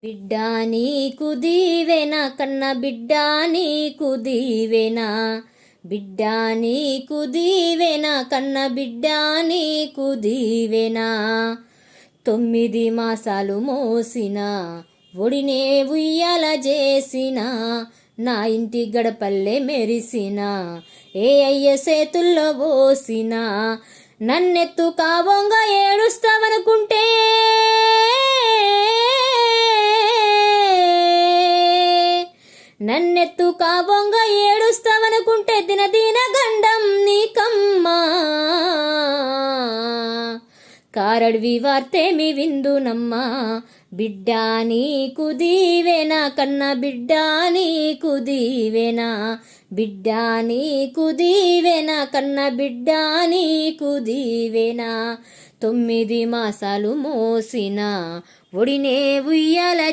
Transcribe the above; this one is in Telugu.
బిడ్డా నీకు దీవెన కన్న బిడ్డా నీకు దీవెన, బిడ్డా నీకు దీవెన కన్న బిడ్డా నీకు దీవెన. 9 మాసాలు మోసిన ఒడినే ఉయ్యాల చేసిన, నా ఇంటి గడపల్లె మెరిసిన ఏ అయ్య చేతుల్లో పోసిన. నన్నెత్తు కావోంగా ఏడుస్తావనుకుంటే నన్నెత్తు కావోంగా ఏడుస్తావనుకుంటే దినదిన గండం నీకమ్మా. కారడివి వార్తేమి విందునమ్మా. బిడ్డా నీకు దీవెన కన్న బిడ్డా నీకు దీవెన, బిడ్డా నీకు దీవెన కన్న బిడ్డా నీకు దీవెన. 9 మాసాలు మోసిన ఒడినే ఉయ్యాల